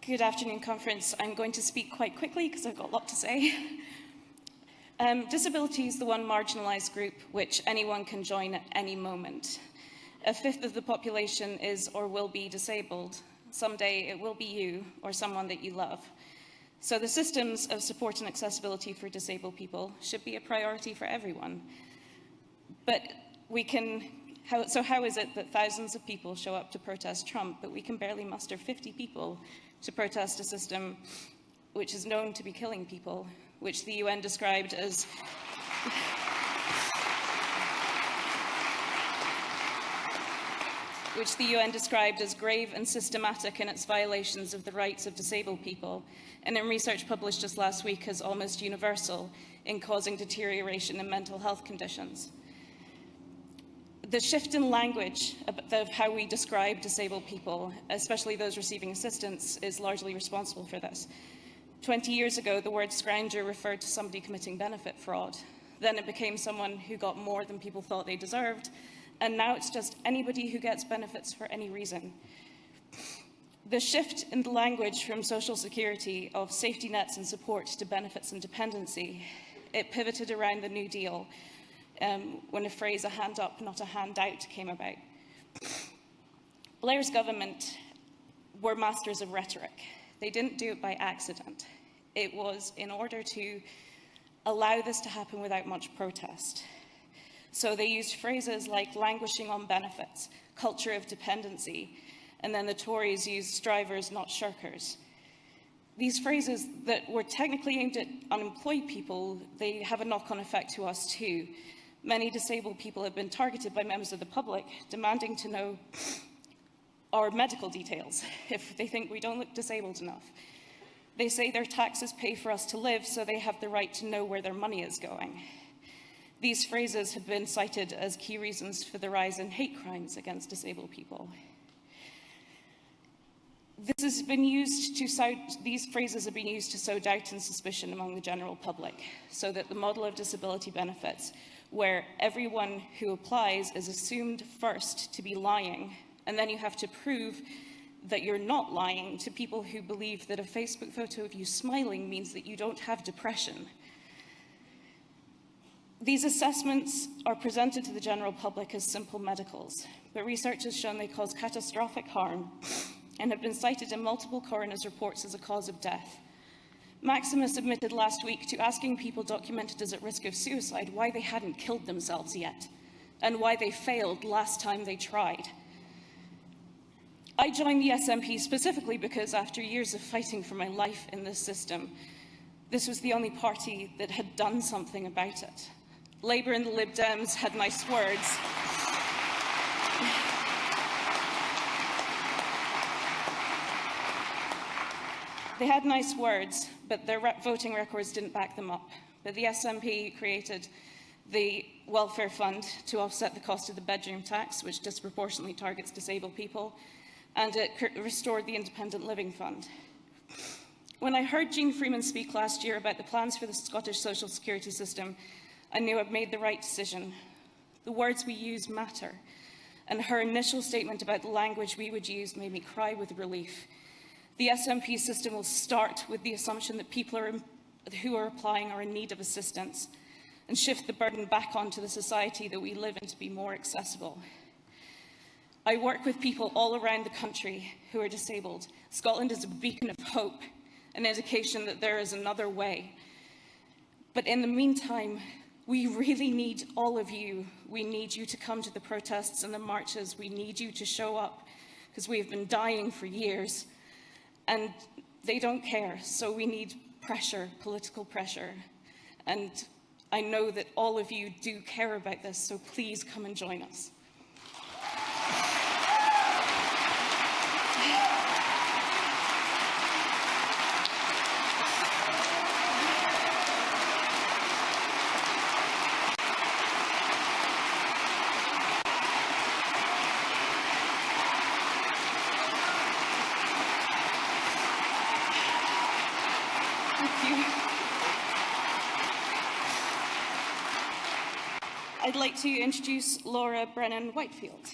Good afternoon, conference. I'm going to speak quite quickly because I've got a lot to say. Disability is the one marginalised group which anyone can join at any moment. A fifth of the population is or will be disabled. Someday it will be you or someone that you love. So the systems of support and accessibility for disabled people should be a priority for everyone. But how is it that thousands of people show up to protest Trump, but we can barely muster 50 people to protest a system which is known to be killing people, which the UN described as grave and systematic in its violations of the rights of disabled people, and in research published just last week as almost universal in causing deterioration in mental health conditions. The shift in language of how we describe disabled people, especially those receiving assistance, is largely responsible for this. 20 years ago, the word scrounger referred to somebody committing benefit fraud. Then it became someone who got more than people thought they deserved, and now it's just anybody who gets benefits for any reason. The shift in the language from social security of safety nets and support to benefits and dependency, it pivoted around the New Deal, when a phrase, "a hand up, not a handout," came about. Blair's government were masters of rhetoric. They didn't do it by accident. It was in order to allow this to happen without much protest. So they used phrases like languishing on benefits, culture of dependency, and then the Tories used strivers, not shirkers. These phrases that were technically aimed at unemployed people, they have a knock-on effect to us too. Many disabled people have been targeted by members of the public, demanding to know our medical details if they think we don't look disabled enough. They say their taxes pay for us to live, so they have the right to know where their money is going. These phrases have been cited as key reasons for the rise in hate crimes against disabled people. These phrases have been used to sow doubt and suspicion among the general public, so that the model of disability benefits, where everyone who applies is assumed first to be lying, and then you have to prove that you're not lying to people who believe that a Facebook photo of you smiling means that you don't have depression. These assessments are presented to the general public as simple medicals, but research has shown they cause catastrophic harm and have been cited in multiple coroner's reports as a cause of death. Maximus admitted last week to asking people documented as at risk of suicide why they hadn't killed themselves yet, and why they failed last time they tried. I joined the SNP specifically because after years of fighting for my life in this system, this was the only party that had done something about it. Labour and the Lib Dems had nice words. They had nice words, but their voting records didn't back them up. But the SNP created the welfare fund to offset the cost of the bedroom tax, which disproportionately targets disabled people, and it restored the independent living fund. When I heard Jean Freeman speak last year about the plans for the Scottish social security system, I knew I'd made the right decision. The words we use matter, and her initial statement about the language we would use made me cry with relief. The SNP system will start with the assumption that people who are applying are in need of assistance, and shift the burden back onto the society that we live in to be more accessible. I work with people all around the country who are disabled. Scotland is a beacon of hope, an indication that there is another way. But in the meantime, we really need all of you. We need you to come to the protests and the marches. We need you to show up, because we have been dying for years. And they don't care, so we need pressure, political pressure. And I know that all of you do care about this, so please come and join us. I'd like to introduce Laura Brennan-Whitefield.